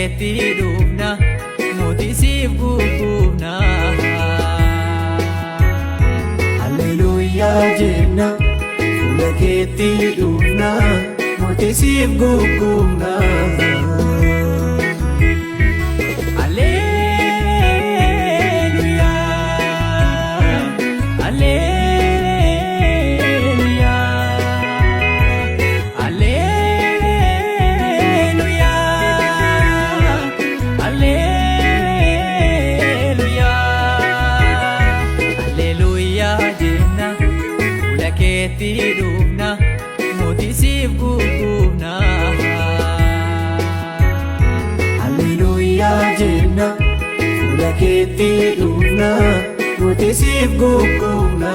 keetti dhufna nuti siif gugubna. Alleluuyaa jenna fuula keetti dhufna nuti siif gugubna. Keetti dhufna nuti siif gugubna. Alleluuyaa jenna fuula keetti dhufna nuti siif gugubna.